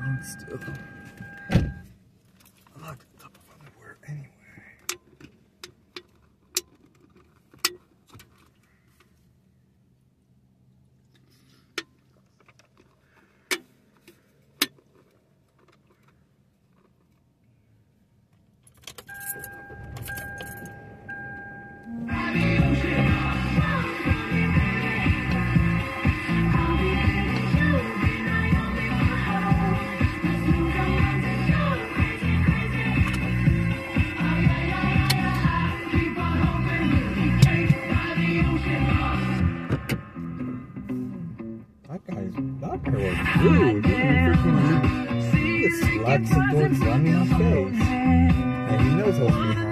long still. I like the top of underwear anyway. That guy was rude. He just slaps the door slamming in his face. And he knows what's behind him.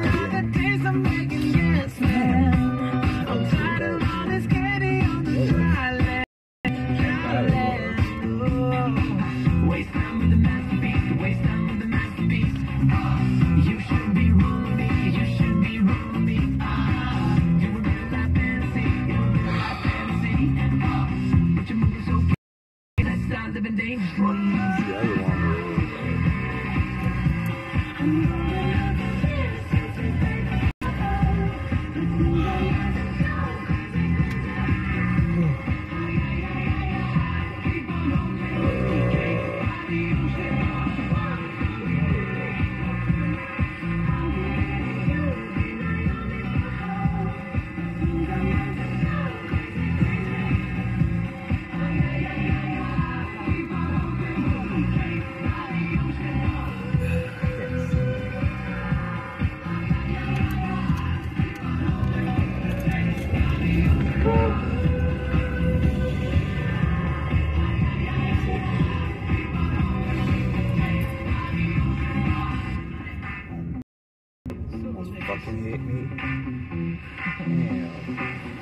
Fucking hate me.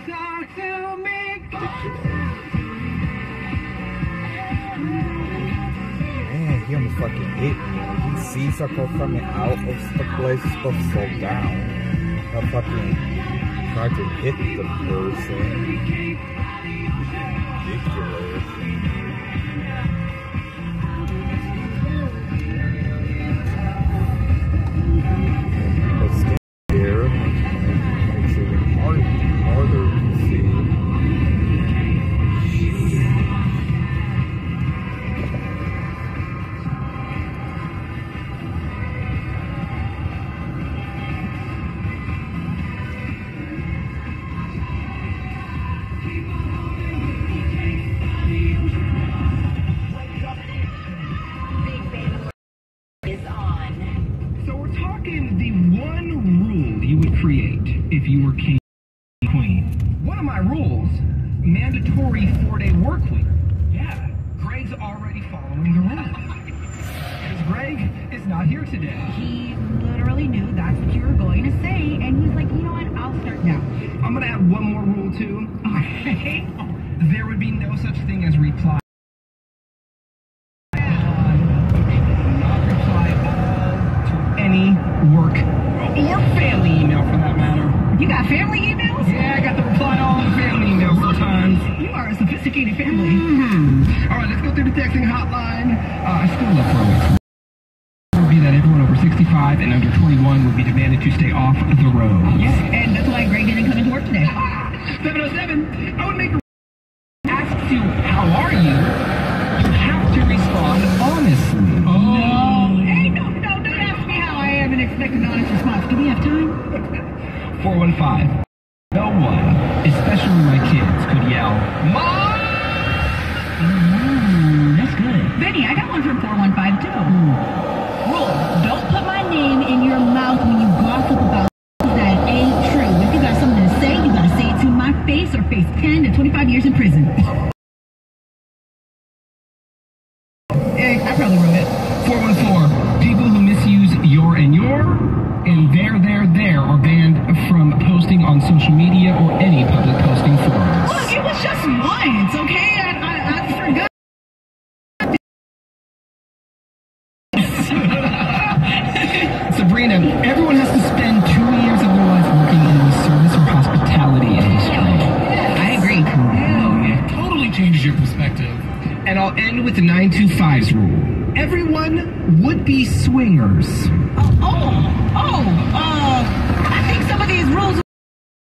Talk to me. Man, he almost fucking hit me. He sees a car coming out of the place he's supposed to slow down. I fucking tried to hit the person. Ridiculous. If you were king or queen. One of my rules, mandatory 4-day work week. Yeah, Greg's already following the rules. Because Greg is not here today. He literally knew that's what you were going to say, and he's like, you know what, I'll start now. I'm going to add one more rule too. Okay. There would be no such thing as reply. Not reply all to any work or family email for that matter. You got family emails? Yeah, I got the reply all on family emails sometimes. You are a sophisticated family. All right, let's go through the texting hotline. I still love throwing. It would be that everyone over 65 and under 21 would be demanded to stay off the road. Yeah, and that's why Greg didn't come into work today. 707, I would make a asks you, how are you? You have to respond honestly. Oh. No. Hey, no, don't ask me how I am and expect an honest response. Do we have time? 415. No one, especially my kids, could yell, Mom! That's good. Benny, I got one from 415 too. Rule, don't put my name in your mouth when you gossip about that ain't true. If you got something to say, you gotta say it to my face or face 10 to 25 years in prison. Hey, I probably wrote it. 414. People who misuse your and there are banned from posting on social media or any public posting forums. Look, it was just once, okay? I forgot. Sabrina, everyone has to spend 2 years of their life working in the service or hospitality industry. I agree. Yeah, totally changes your perspective. And I'll end with the 925's rule. everyone would be swingers. I think some of these rules,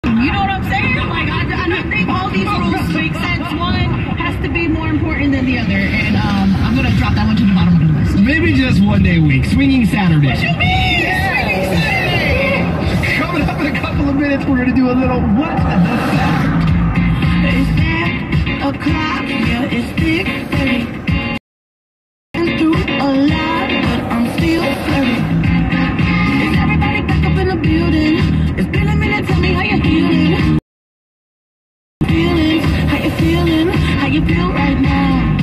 you know what I'm saying? Like, I don't think all these rules make sense. One has to be more important than the other, and I'm gonna drop that one to the bottom of the list. Maybe just one day a week, swinging Saturday. What you mean? Swinging Saturday! Coming up in a couple of minutes, we're gonna do a little what the fact. It's 10 o'clock, yeah, it's 6:30. Been through a lot, but I'm still flirty. Is everybody back up in the building? It's been a minute, tell me how you feeling. How you feeling? How you feel right now?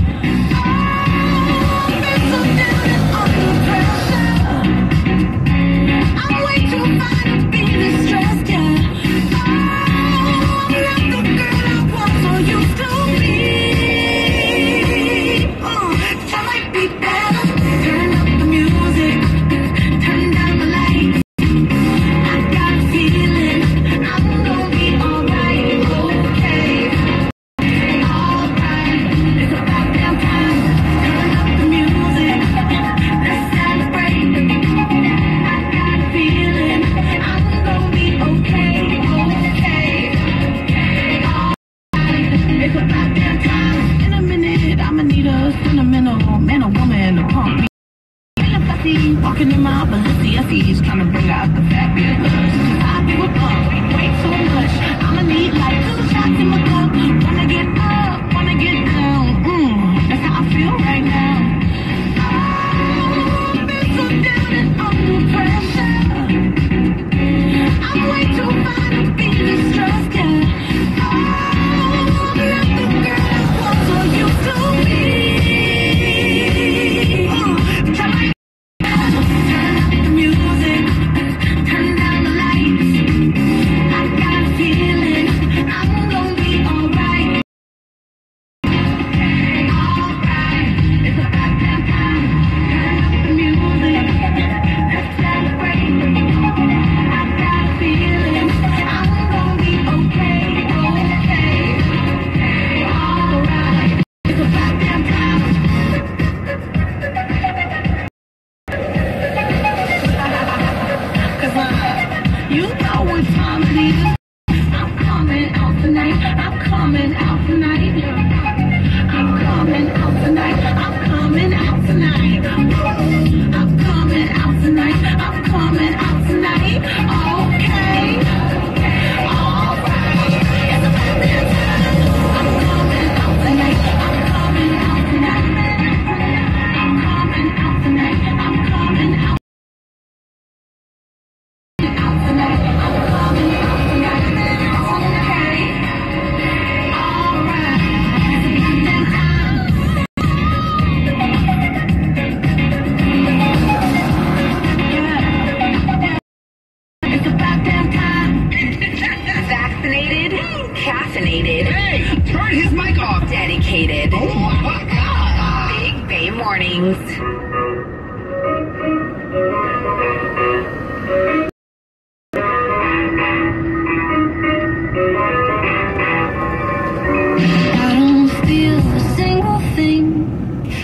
Oh, been so down and under pressure. I'm way too fine to be distressed, yeah. Oh, I'm not the girl I was or used to be. Try might be better. Turn up the music, turn down the lights. I got a feeling I'm gonna be alright, okay. Alright, it's about damn time. Turn up the music, let's celebrate. I got a feeling I'm gonna be okay, okay. Alright, it's about damn time. In a minute, I'ma need a sentimental man or woman to pump me. Walking in my Balenciennes, trying to bring out the fabulous. I do it up, way too much. I'ma need like 2 shots in my cup. Wanna get up, wanna get down. That's how I feel right now. Oh, I've been so down and under pressure. I'm way too fine to be distressed, yeah. Oh, I'm not the girl I was or used to be. Try my turn up the music, turn down the lights. I got a feeling I'm gonna be alright. Alright, it's about damn time. Turn up the music, let's celebrate. I got a feeling I'm gonna be okay, okay. Alright, it's about damn time. You know what time it is. I'm coming out tonight. I'm coming out tonight. I'm coming out tonight. I'm coming out tonight. I'm coming out tonight. I'm coming out tonight. Okay. Alright. It's about that time. I'm coming out tonight. I'm coming out tonight. I'm coming out tonight. I'm coming out. Vaccinated, caffeinated. Hey, turn his mic off. Dedicated. Oh my God. Big Bay Mornings. I don't feel a single thing.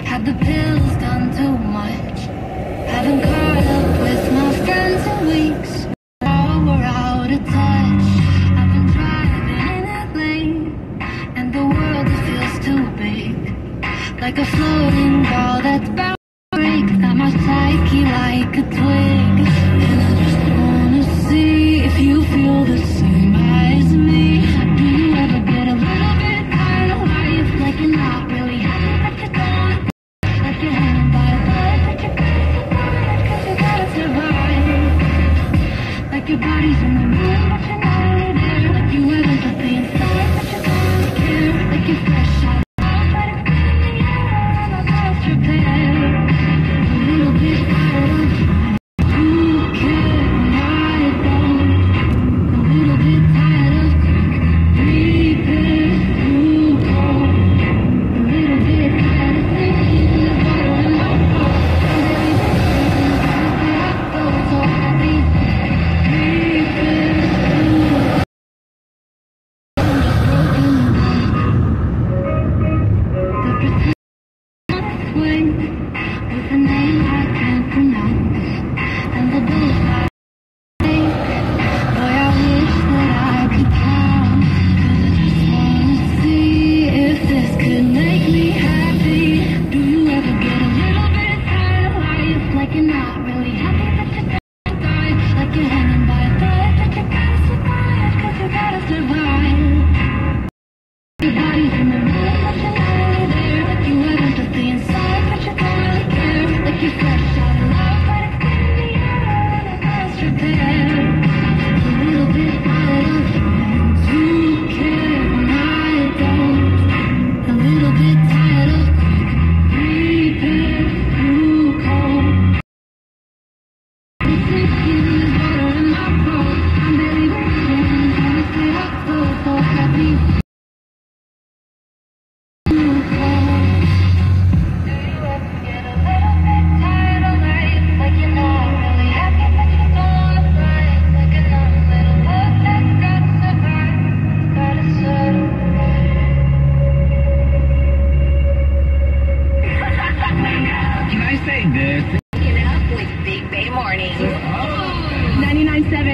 Had the pills done too much? Haven't caught up with my friends in weeks. Now we're out of touch. I've been driving in LA, and the world feels too big. Like a floating ball that's bound to break. Got my psyche like a twig. And I just wanna see if you feel the same as me. Do you ever get a little bit tired of life? Like you're not really happy, but you don't. Like you're hanging by a thread, but you gotta survive, 'cause you gotta survive. Like your body's in the room, but you're not really there. Like you have empathy inside, but you don't care. Like you're fresh out of love, but it's in the air, and I lost your pair. A little bit tired of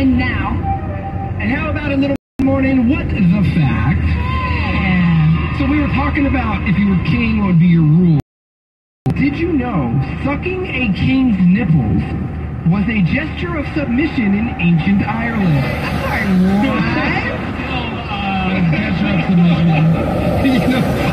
in now. And how about a little morning, what the fact? Yeah. So we were talking about if you were king, what would be your rule? Did you know sucking a king's nipples was a gesture of submission in ancient Ireland? Sorry, what? Gesture of submission. I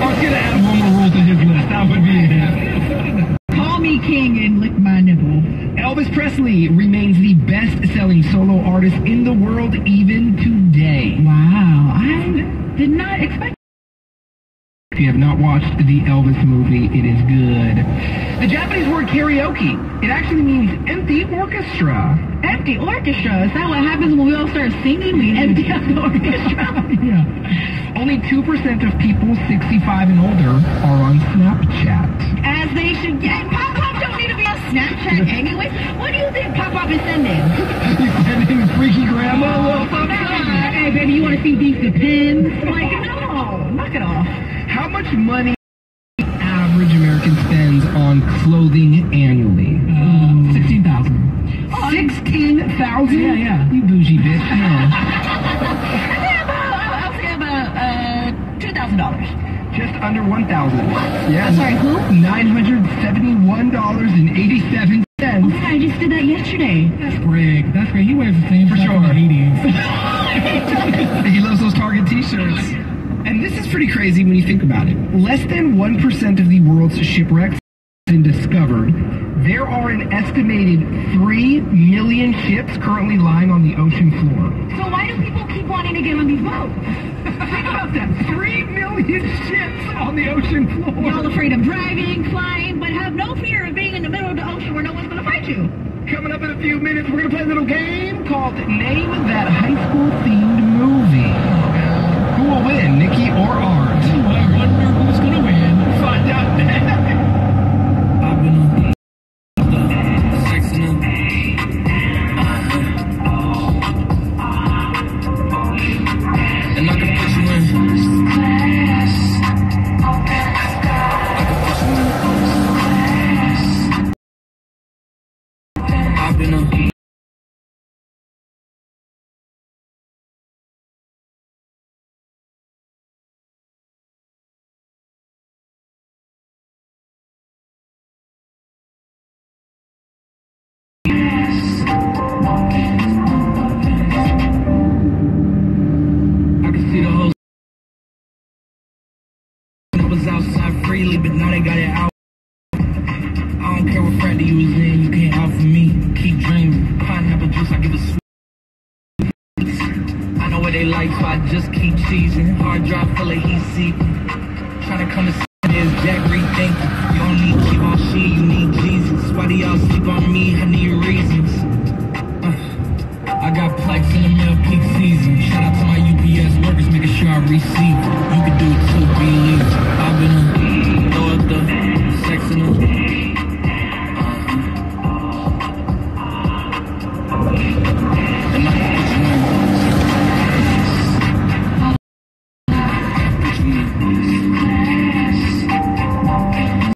was going to add one more rule to his list. That would be it. Call me king and lick my nipple. Elvis Presley remains the best-selling solo artist in the world even today. Wow, I did not expect. If you have not watched the Elvis movie, it is good. The Japanese word karaoke, it actually means empty orchestra. Empty orchestra? Is that what happens when we all start singing? We empty out the orchestra? Yeah. Only 2% of people 65 and older are on Snapchat. As they should get. Pop-Pop don't need to be on Snapchat anyway. What do you think Pop-Pop is sending? He's sending freaky grandma a little something. Hey, baby, you want to see these depends? Like, no, knock it off. How much money average American spends on clothing annually? 16,000. 16,000? Yeah. You bougie bitch. No. I'll say about $2,000. Just under 1,000. Yeah. I'm sorry, who? $971.87. Oh, yeah, I just did that yesterday. That's great. He wears the same for sure. He loves those Target t-shirts. And this is pretty crazy when you think about it. Less than 1% of the world's shipwrecks have been discovered. There are an estimated 3 million ships currently lying on the ocean floor. So why do people keep wanting to get on these boats? Think about that. 3 million ships on the ocean floor. Y'all afraid of driving, flying, but have no fear of being in the middle of the ocean where no one's going to fight you. Coming up in a few minutes, we're going to play a little game called Name That High School Themed Movie. Who will win, Nikki or Art? I wonder who's going to win. Find out next. I've been on the sexing up. And I can put you in. I've been on. Outside freely, but now they got it out. I don't care what Friday you was in, you can't out for me. Keep dreaming, pineapple juice, I give a sweet. I know what they like, so I just keep cheesing. Hard drive full of heat seeping. Trying to come to see this Jack rethinking. You don't need Givenchy, you need Jesus. Why do y'all sleep on me? I need reasons. I got plex in the mail peak season. Shout out to my UPS workers, making sure I receive.